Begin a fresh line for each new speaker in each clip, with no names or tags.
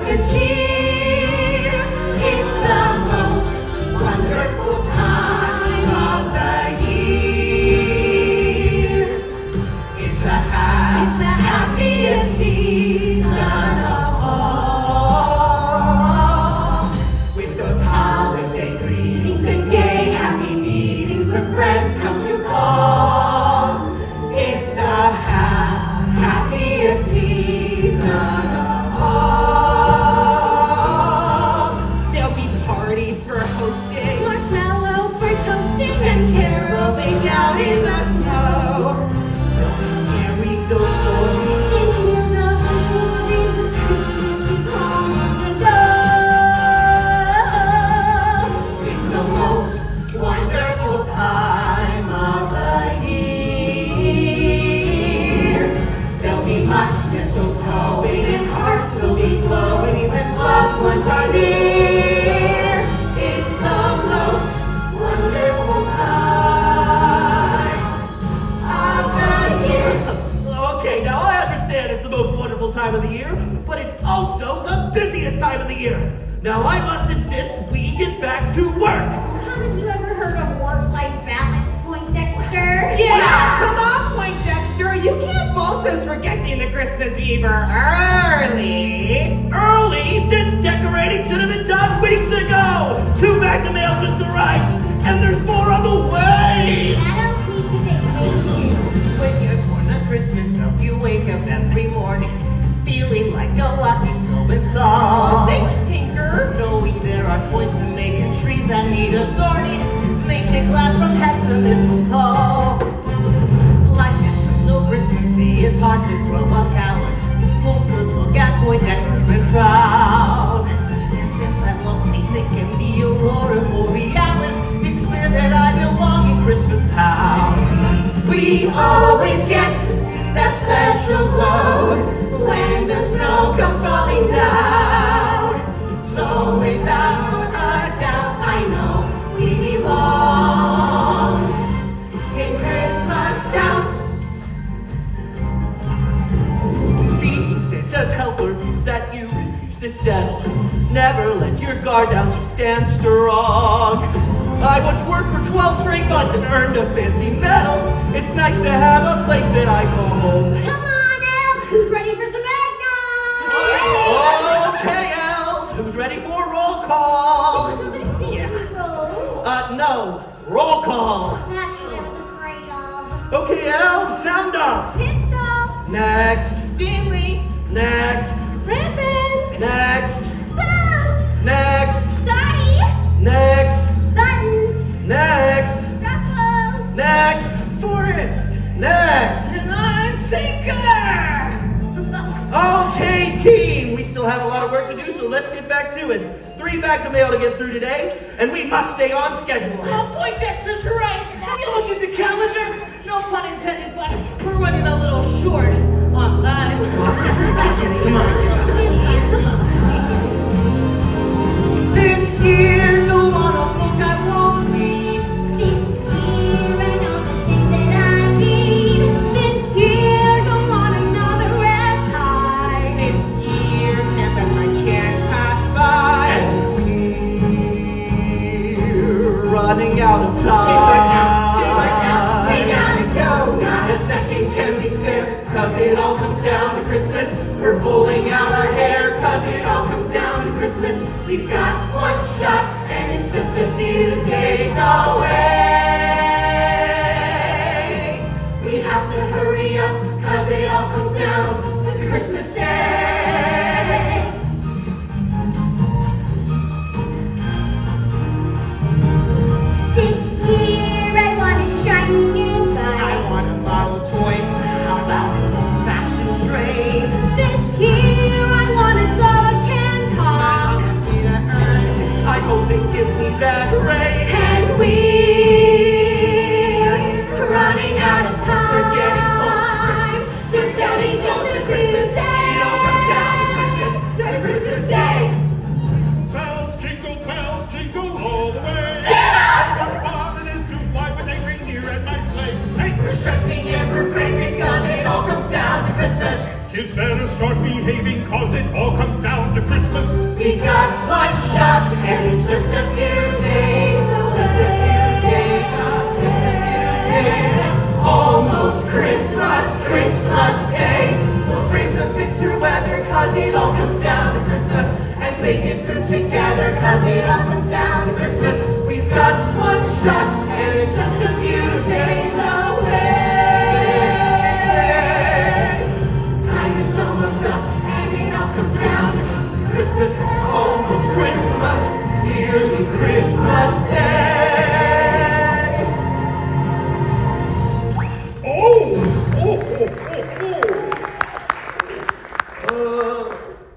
good cheer. It's the most wonderful time of the year. It's the happiest season of all. With those holiday greetings and gay happy meetings, the friends come to call. It's the happiest season of all. There'll be parties for hosting,
Marshmallows for toasting,
and caroling out in the snow. There'll be scary ghost stories,
tales of the stories of Christmas is long ago.
it's the most wonderful time of the year. There'll be much mistletoeing and hearts will be glowing when loved ones are near. It's the most wonderful time of the year. Okay, now I understand it's the most wonderful time of the year, but it's also the busiest time of the year. Now I must insist we get back to work.
Haven't you ever heard of work-life balance, Poindexter?
Yeah, come on, Poindexter. You can't fault us for getting the Christmas Eve early. Early? This decorating should have been done weeks ago. 2 bags of mail just arrived, and there's more on the way.
Adults need to vacation.
When you're born on Christmas, you wake up every morning feeling like a lucky soul and song. Thanks, Tinker. Knowing there are toys to make and trees that need adorning makes you glad from head to mistletoe. Life is just so Christmassy, it's hard to grow up callous. Who could look at Poindexter and proud? And since I love St. Nick and the Aurora Borealis, it's clear that I belong in Christmas Town. We always get that special glow when the snow comes falling down. So without a doubt, I know we belong in Christmas Town. Being Santa's helper means that you reach the settle. Never let your guard down, so stand strong. I once worked for 12 straight months and earned a fancy medal. It's nice to have a place that I call home.
Come on, elves! Who's ready for some eggnog?
Okay, elves, who's ready for roll call?
Did somebody see
Yeah.
Eagles?
No, roll call.
That's what I was afraid of.
Okay, elves, sound off.
Tinsel!
Next. Stanley. Next.
Ribbons!
Next.
Bells!
Next.
Dottie!
Next.
Buttons!
Next.
Ruffles!
Next. Forest. Next. And I'm Tinker. Okay, team, we still have a lot of work to do, so let's get back to it. 3 bags of mail to get through today, and we must stay on schedule.
Oh, Poindexter's right. Have you looked at the calendar? No pun intended, but we're running a little short on time.
Come on. This year, no monobook I won't need.
This year I know the thing that I need. This year don't want another red tie.
This year, can't let my chance pass by. And we're running out of time. We gotta go, not a second can we spare. Cause it all comes down to Christmas. We're pulling out our hair, cause it all comes down to Christmas. We've got one shot, and it's just a few days away. We have to hurry up, cause it all comes down to Christmas Day.
This year I want a shiny new
I
bike.
want a model toy, how about an old-fashioned train?
This year I want a dog that can talk.
I hope it gives me that rain.
And we're running out of time.
We're getting close to Christmas. We're getting close to Christmas. It all comes down to Christmas, to Christmas Day.
Bells jingle all the way.
Santa!
How fun it is to fly with a reindeer at my sleigh. Hey,
We're stressing and we're frantic, and it all comes down to Christmas.
kids better start behaving, cause it all comes down to Christmas.
We got one shot, and it's just a few days. Just a few days, just a few days. It's almost Christmas, Christmas Day. We'll bring the picture weather, cause it all comes down to Christmas. And make it through together, cause it all comes down to Christmas. We've got one shot, and it's just a few days away. Time is almost up, and it all comes down to Christmas, almost Christmas, nearly Christmas Day.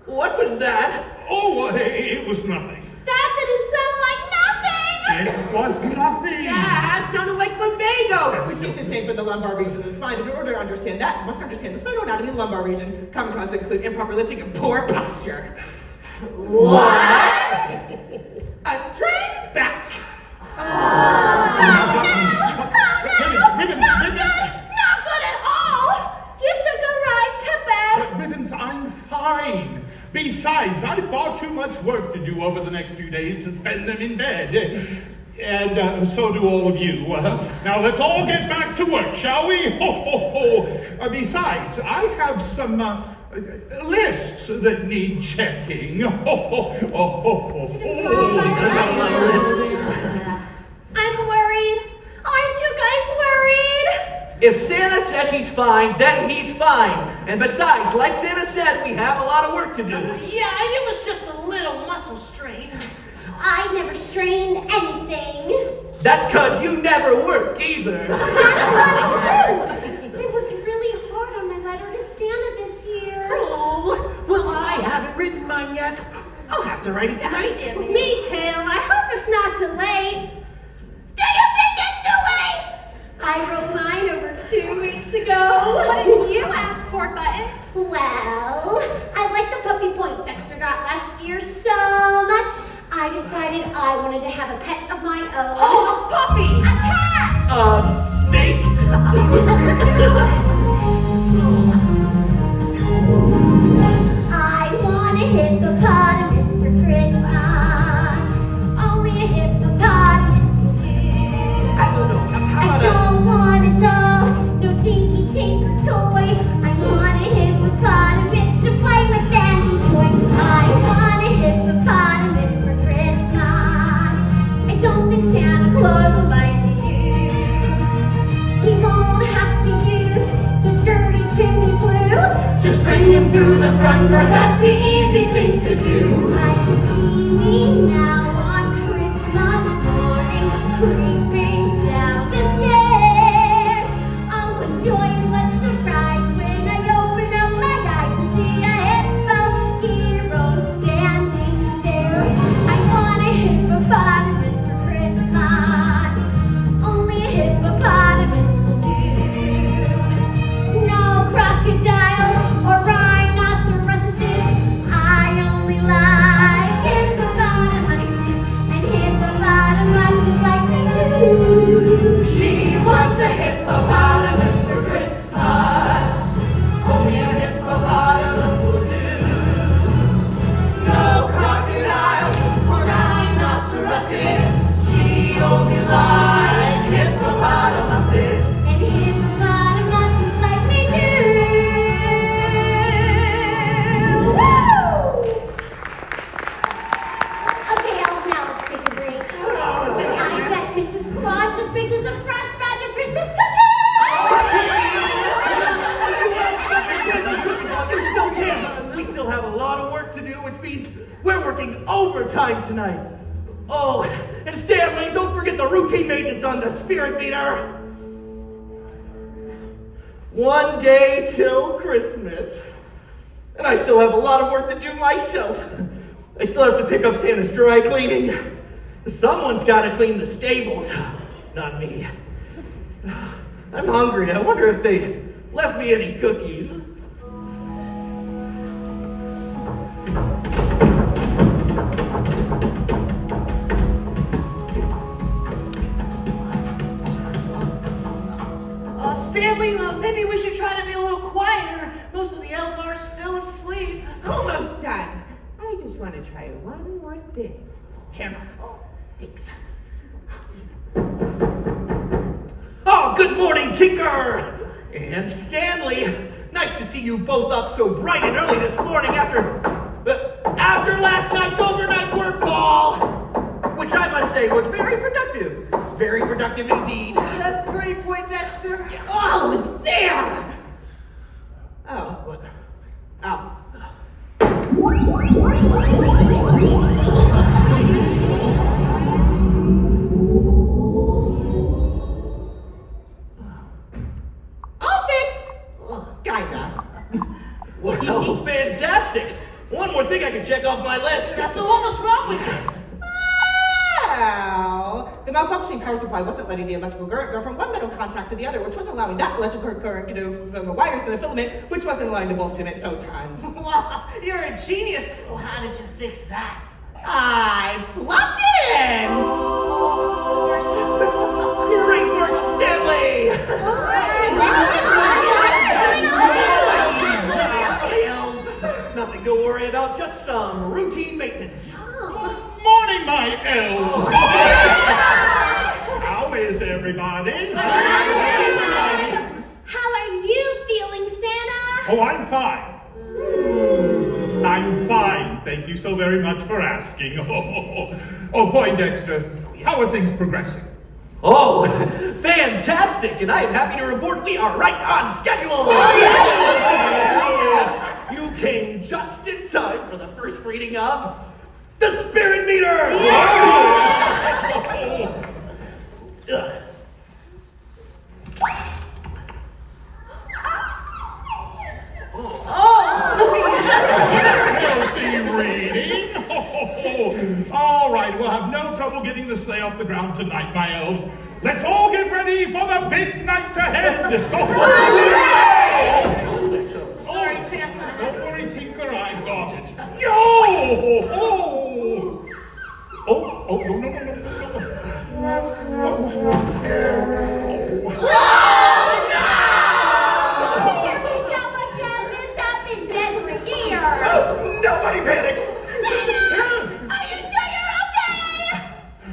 What was that?
Oh, it was nothing.
That didn't sound like nothing!
It was nothing.
That sounded like lumbago, which means the same for the lumbar region. It's fine. In order to understand that, you must understand the spinal anatomy of the lumbar region. Common causes include improper lifting and poor posture.
What?
A straight back.
Ribbons.
Not good at all! You should go right to bed.
But Ribbons, I'm fine. Besides, I've far too much work to do over the next few days to spend them in bed. And so do all of you. Now let's all get back to work, shall we? Besides, I have some lists that need checking.
I'm worried. Aren't you guys worried?
If Santa says he's fine, then he's fine. And besides, like Santa said, we have a lot of work to do.
Yeah, and it was just a little muscle strain.
I never strained anything.
That's because you never work either.
That's not true. I worked really hard on my letter to Santa this year.
Oh, well, I haven't written mine yet. I'll have to write it tonight.
Me too. I hope it's not too late. Do you think it's too late? I wrote mine over 2 weeks ago. What did you ask for, Button? Well, I like the puppy point Dexter got last year so much, I decided I wanted to have a pet of my own.
Oh, a puppy!
A cat!
A snake?
I want a hippopotamus for Christmas. Only a hippopotamus will do.
I don't know. How
I
about
don't want a doll, no dinky tinker toy. I want a hippopotamus to play with and enjoy. I want a hippopotamus for Christmas. I don't think Santa Claus will mind you. He won't have to use the dirty chimney flue.
just bring him through the front door, that's the easy thing to do.
I can see me now on Christmas morning, creeping down the stairs. Oh, what joy and what surprise when I open up my eyes and see a hippo hero standing there. I want a hippopotamus for Christmas. Only a hippopotamus will do. No crocodiles or rhinoceroses. I only like hippopotamuses, and hippopotamuses like me too.
She wants a hippopotamus for Christmas. Only a hippopotamus will do. No crocodiles or rhinoceroses. She only likes hippopotamuses.
And hippopotamuses like me too. Woo! Okay, elves, now let's take a break. I bet Mrs. Claus just baked us a fresh batch of Christmas cookies!
We still have a lot of work to do, which means we're working overtime tonight. Oh, and Stanley, don't forget the routine maintenance on the spirit meter. One day till Christmas. And I still have a lot of work to do myself. I still have to pick up Santa's dry cleaning. Someone's got to clean the stables, not me. I'm hungry. I wonder if they left me any cookies.
Stanley, maybe we should try to be a little quieter. Most of the elves are still asleep.
Almost done. I just want to try one more thing. Hammer. Oh, thanks.
Oh, good morning, Tinker! And Stanley! Nice to see you both up so bright and early this morning after last night's overnight work call! Which I must say was very productive. Very productive indeed.
That's a great point, Dexter.
Oh, it's there! Oh, what? Oh. All fixed! Kinda.
Well, fantastic! One more thing I can check off my list.
So what was wrong with it?
Well, the malfunctioning power supply wasn't letting the electrical current go from one metal contact to the other, which wasn't allowing that electrical current to go from the wires to the filament, which wasn't allowing the bulb to emit photons.
Wow, you're a genius. Well, how did you fix that?
I plugged it in!
Great work, Stanley! Elves, nothing to worry about, just some routine maintenance.
Morning, my elves! How is everybody?
How are you feeling, Santa?
Oh, I'm fine. I'm fine. Thank you so very much for asking. Oh, boy, Dexter, how are things progressing?
Oh, fantastic! And I am happy to report we are right on schedule! You came just in time for the first reading of the Spirit Meter!
Healthy reading? All right, we'll have no trouble getting the sleigh off the ground tonight, my elves. Let's all get ready for the big night ahead!
Sorry, Santa.
Don't worry, Tinker, I've got it. Yo! Oh, no.
Nobody panic!
Santa! Are you sure you're okay?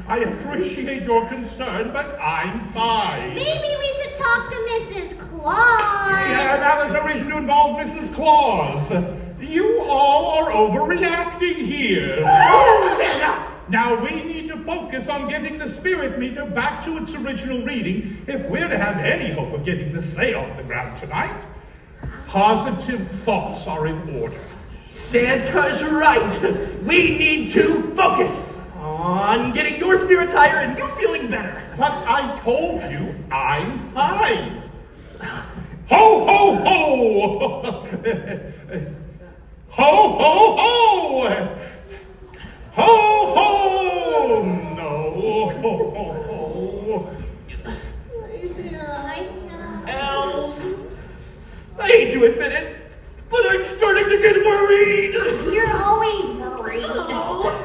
I appreciate your concern, but I'm fine.
Maybe we should talk to Mrs. Claus.
Yeah, now there's no reason to involve Mrs. Claus. You all are overreacting here. Now we need to focus on getting the spirit meter back to its original reading if we're to have any hope of getting the sleigh off the ground tonight. Positive thoughts are in order.
Santa's right. We need to focus on getting your spirits higher and you feeling better.
But I told you I'm fine. Ho, ho, ho! Ho, ho, ho! Ho, ho! No.
Elves, I hate to admit it, but I'm starting to get worried.
You're always worried.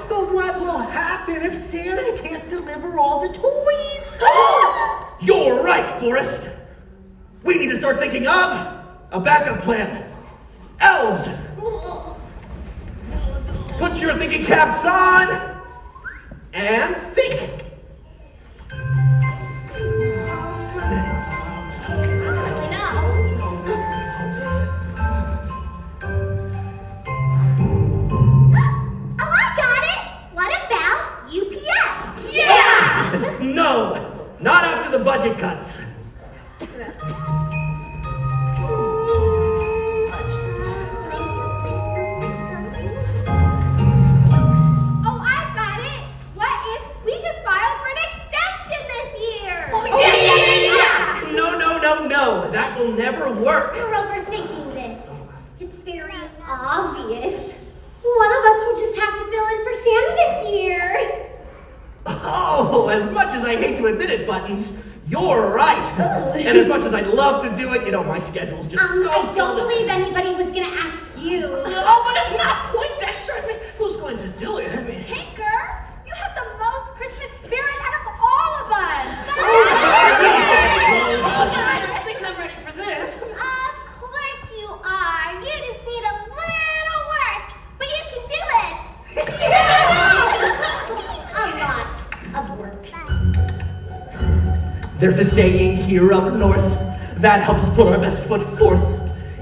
But what will happen if Santa can't deliver all the toys?
You're right, Forrest. We need to start thinking of a backup plan. Elves, put your thinking caps on and think. No, not after the budget cuts.
Oh, I've got it. What if we just filed for an extension this year?
Oh, yeah. No. That will never work.
You're overthinking this. It's very obvious. One of us will just have to fill in for Santa this year.
Oh, as much as I hate to admit it, Buttons, you're right. And as much as I'd love to do it, my schedule's just so
I don't
full.
believe anybody was gonna ask you.
Oh, but if not Poindexter, I mean, who's going to do it? I mean,
Tinker, you have the most Christmas spirit out of all of us.
I don't think I'm ready for this.
Of course you are. You just need a little work, but you can do it.
There's a saying here up north that helps us put our best foot forth.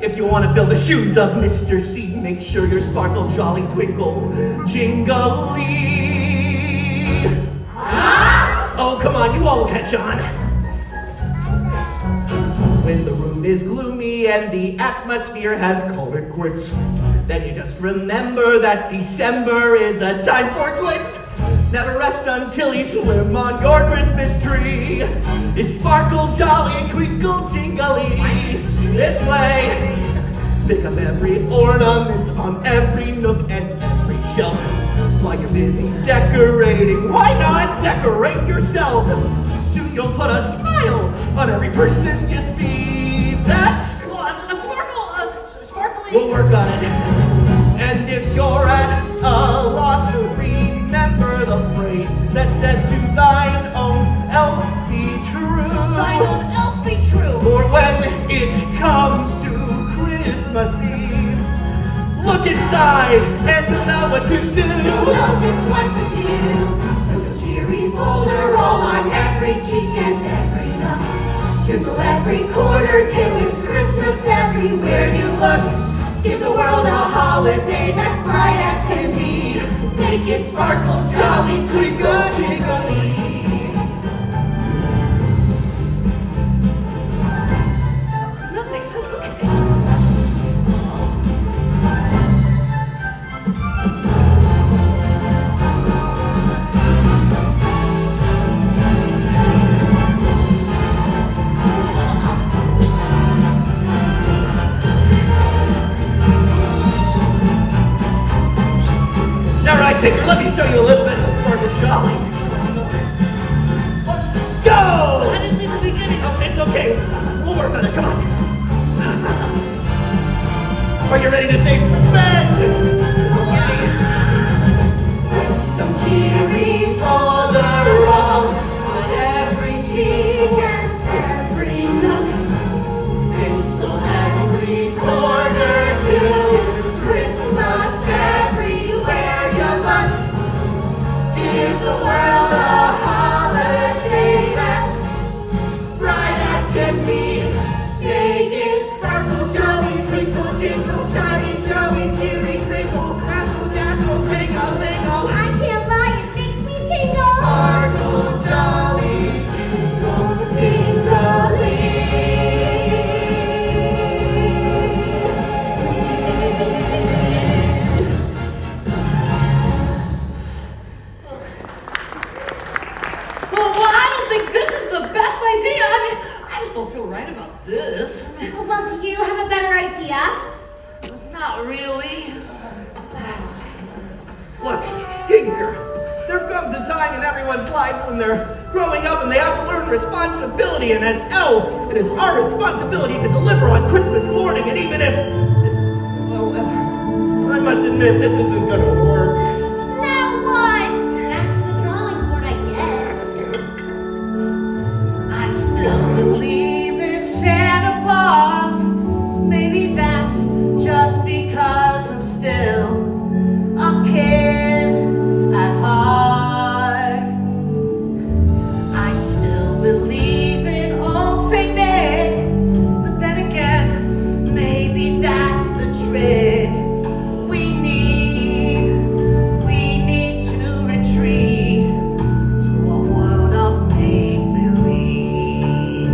If you want to fill the shoes of Mr. C, make sure your sparkle, jolly, twinkle, jingly. Oh, come on, you all catch on. When the room is gloomy and the atmosphere has colored quirks, then you just remember that December is a time for glitz. Never rest until each limb on your Christmas tree is sparkle, jolly, twinkle, jingly. This way, pick up every ornament on every nook and every shelf. While you're busy decorating, why not decorate yourself? Soon you'll put a smile on every person you see. That's
I'm sparkling.
we'll work on it. And if you're at a loss, remember the phrase that says to thine own elf be true.
Thine own elf be true.
For when it comes to Christmas Eve, look inside and you'll know what to do.
You'll know just what to do. There's a cheery folder all on every cheek and every nook. Chisel every corner till it's Christmas everywhere you look. Give the world a holiday that's bright as can be. Make it sparkle, jolly, twinkle, twinkle.
No, thanks.
Alright, Tinker, let me show you a little bit of sparkle jolly. Go!
I didn't see the beginning.
Oh, it's okay. We'll work on it. Come on. Are you ready to say Christmas?
There's some cheery folder all on every cheek and every nook. Tinsel every corner till it's Christmas everywhere you look. Give the world a holiday that's bright as can be. Make it sparkle, jolly, twinkle, jingle, shiny, showy, cheery, crinkle, razzle, dazzle, ringle, lingle. I can't lie, it makes me tingle. Sparkle, jolly, jingle,
Well, I don't think this is the best idea. I mean, I just don't feel right about this. I mean,
Well, do you have a better idea?
not really.
Look, Tinker, there comes a time in everyone's life when they're growing up and they have to learn responsibility. And as elves, it is our responsibility to deliver on Christmas morning. And even if, well, I must admit, this isn't going to work.
Now what? Back to the drawing board, I guess.
I still believe in Santa Claus. Maybe that's just because I'm still a kid at heart. I still believe in old Saint Nick, but then again, maybe that's the trick. We need to retreat to a world of make-believe.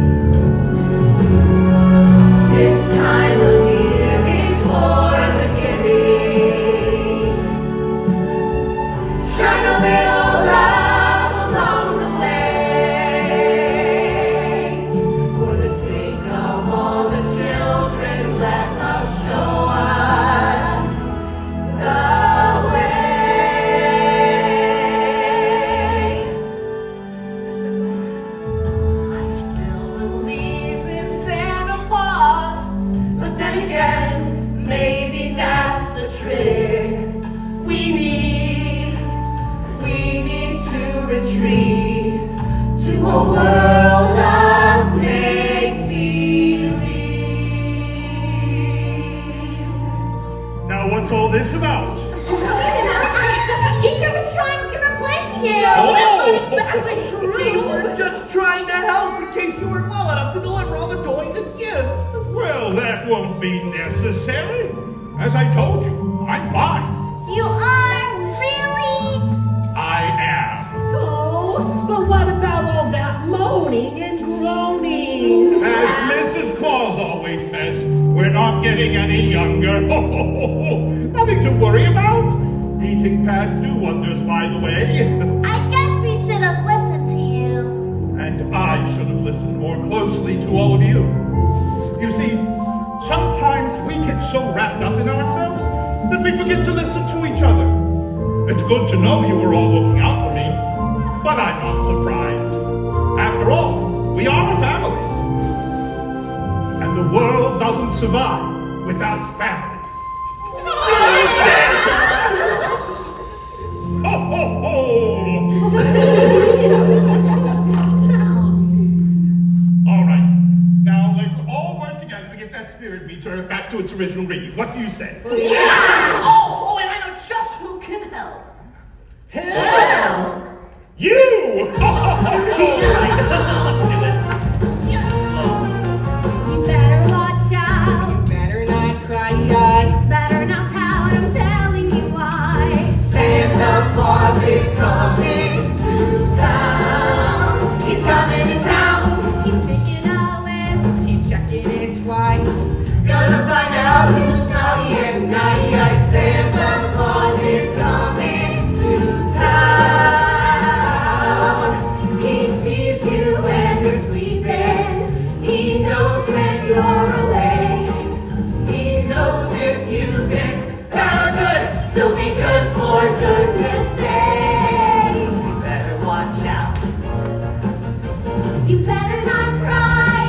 This time of year is for the giving. Shine a little love along the way. For the sake of all the children, let love show us the way. I still believe in Santa Claus, but then again, maybe that's the trick. We need to retreat to a world of make-believe.
Now, what's all this about?
Tinker was trying to replace you.
Oh,
That's not exactly
We
true.
were just trying trying to help in case you weren't well enough to deliver all the toys and gifts.
Well, that won't be necessary. As I told you, I'm fine.
You are? Really?
I am.
Oh, but what about all that moaning and groaning?
As Mrs. Claus always says, we're not getting any younger. Nothing to worry about. Heating pads do wonders, by the way.
I guess we should have listened to you.
And I should have listened more closely to all of you. You see, sometimes we get so wrapped up in ourselves that we forget to listen to each other. It's good to know you were all looking out for me, but I'm not surprised. After all, we are a family. And the world doesn't survive without families. Ho, ho, ho! All right, now let's all work together to get that spirit meter back to its original reading. What do you say?
Yeah! Oh, and I know just who can help.
You!
You better watch out.
Better not cry.
Better not pout. I'm telling you why.
Santa Claus is coming to town. He's coming to town.
He's making a list.
He's checking it twice.
Gonna find out who's naughty and nice. Santa Claus is coming to town. He sees you when you're sleeping. He knows when you're awake. He knows if you've been bad or good. So be good for goodness sake. You better watch out.
You better not cry.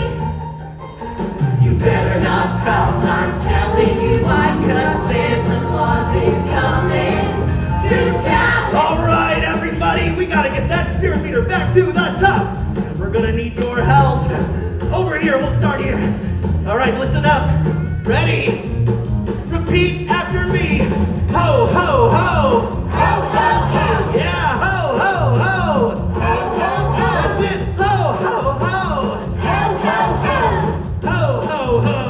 You better not pout, I'm telling you why, 'cause Santa Claus is coming to town.
All right, everybody, we gotta get that spirit meter back to the top. And we're gonna need your help. Over here, we'll start here. All right, listen up. Ready? Repeat after me. Ho, ho, ho.
Ho, ho, ho!
Yeah, ho, ho, ho.
Ho, ho, ho!
That's it. Ho, ho, ho.
Ho, ho, ho!
Ho, ho, ho.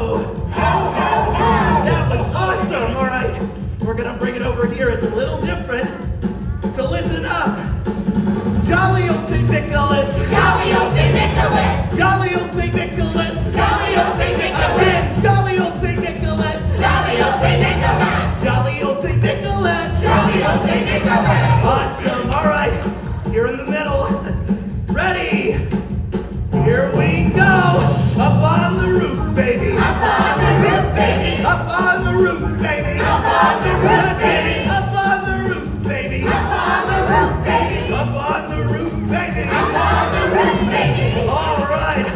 Ho, ho, ho!
That was awesome. All right, we're gonna bring it over here. It's a little different. So listen up. Jolly old St. Nicholas.
Jolly old St. Nicholas!
Jolly old St. Nicholas.
Jolly old St. Nicholas!
Jolly old St. Nicholas.
Jolly old St. Nicholas!
Jolly old St. Nicholas.
Jolly old St. Nicholas!
Awesome. All right, you're in the middle. Ready? Here we go. Up on the roof, baby.
Up on the roof, baby!
Up on the roof, baby.
Up on the roof, baby!
Up on the roof, baby.
Up on the roof, baby!
Up on the roof, baby.
Up on the roof, baby!
All right,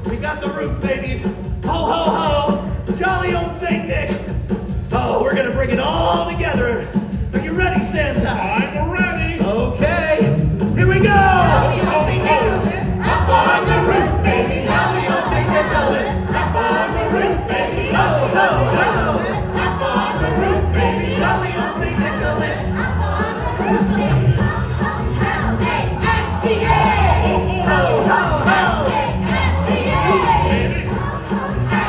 we got the roof babies. Ho, ho, ho. Jolly old St. Nick. Oh, we're gonna bring it all together. Are you ready, Santa?
I'm ready.
Okay, here we go.
Jolly old St. Nicholas! Up on the roof, baby! Jolly old St. Nicholas! Up on the roof, baby!
Ho, ho, ho.
Up on the roof, baby!
Jolly old St. Nicholas.
Up on the roof, baby.
S-A-N-T-A!
Ho, ho, ho.
S-A-N-T-A!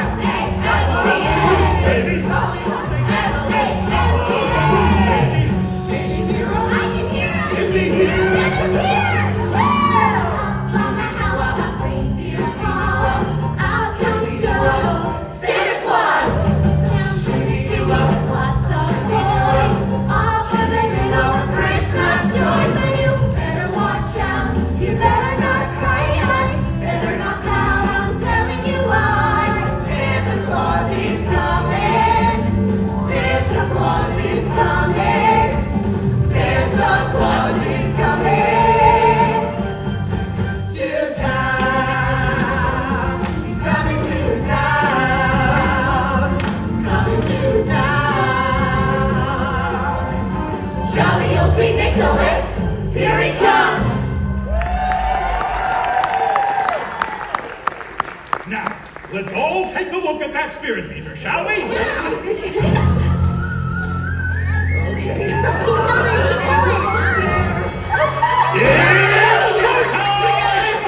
S-A-N-T-A!
Baby.
I can hear him.
Is he here?
Santa's here. Woo! On the housetop, reindeer fall. Out comes Joe.
Santa Claus!
Down to the chimney with lots of toys. All for the little Christmas joys. So you better watch out. You better not cry. Better not pout. I'm telling you why.
Santa Claus is coming! Santa Claus is coming! Santa Claus is coming! To town! He's coming to town! Coming to town! Jolly old St. Nicholas! Here he comes!
Now, let's all take a look at that spirit meter, shall we? It's showtime!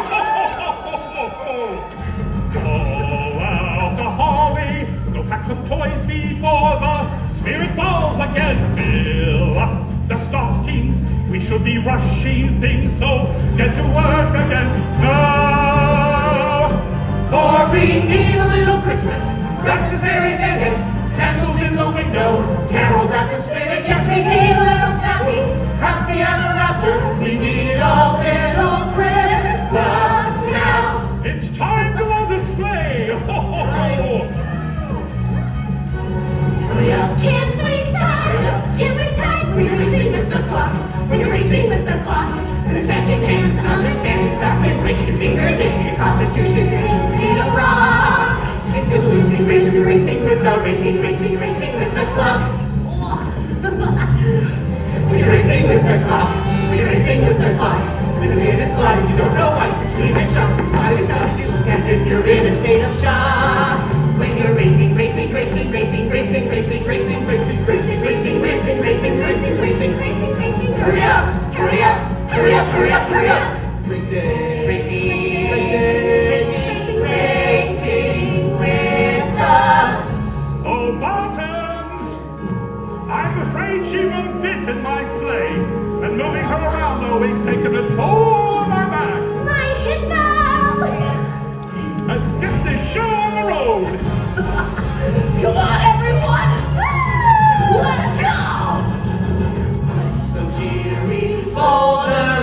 will be rushing things, so get to work again now.
For we need a little Christmas, breakfast very big, candles in the window, carols at the spinet. Yes, we need a little snappy, happy ever after. We need a little Christmas now.
It's time to load the sleigh. Ho, ho, ho.
Hurry up.
Can't we start? Can we start?
We're racing with the clock. We're racing with the clock. And the second hand's understanding's back and breaking fingers in your constitution. Need a rock. Into losing race. We're racing with the racing with the clock. We're racing with the clock. We're racing with the clock. When the minutes fly, you don't know why. 16 minutes shock. Time is out. You look as if you're in a state of shock. When you're racing. Hurry up. Racing with the...
Oh, Buttons! I'm afraid she won't fit in my sleigh, and moving her around always taking a toll on my back.
My hip now!
Let's get this show on the road.
Come on, everyone! Let's go!
So cheery, folder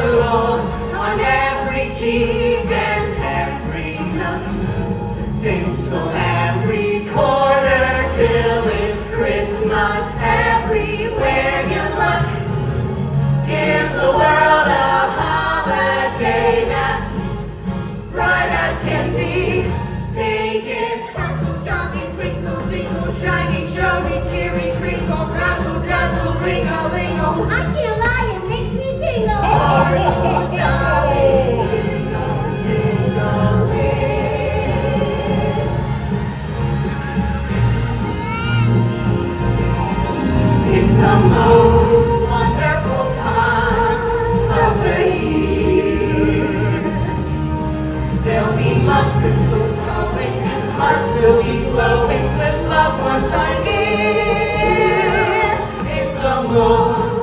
on every cheek and every nook. Tinsel every corner till it's Christmas everywhere you look. Give the world a holiday that's bright as can be. Make it hassle, jolly, twinkle, jingle, shiny, showy, cheery, crinkle, razzle, dazzle, ring-a-lingle.
I can't lie, it makes me tingle.
Oh, jolly, jingle, jingle, it's the most wonderful time of the year. There'll be much mistletoeing, and hearts will be glowing when loved ones are near. It's the most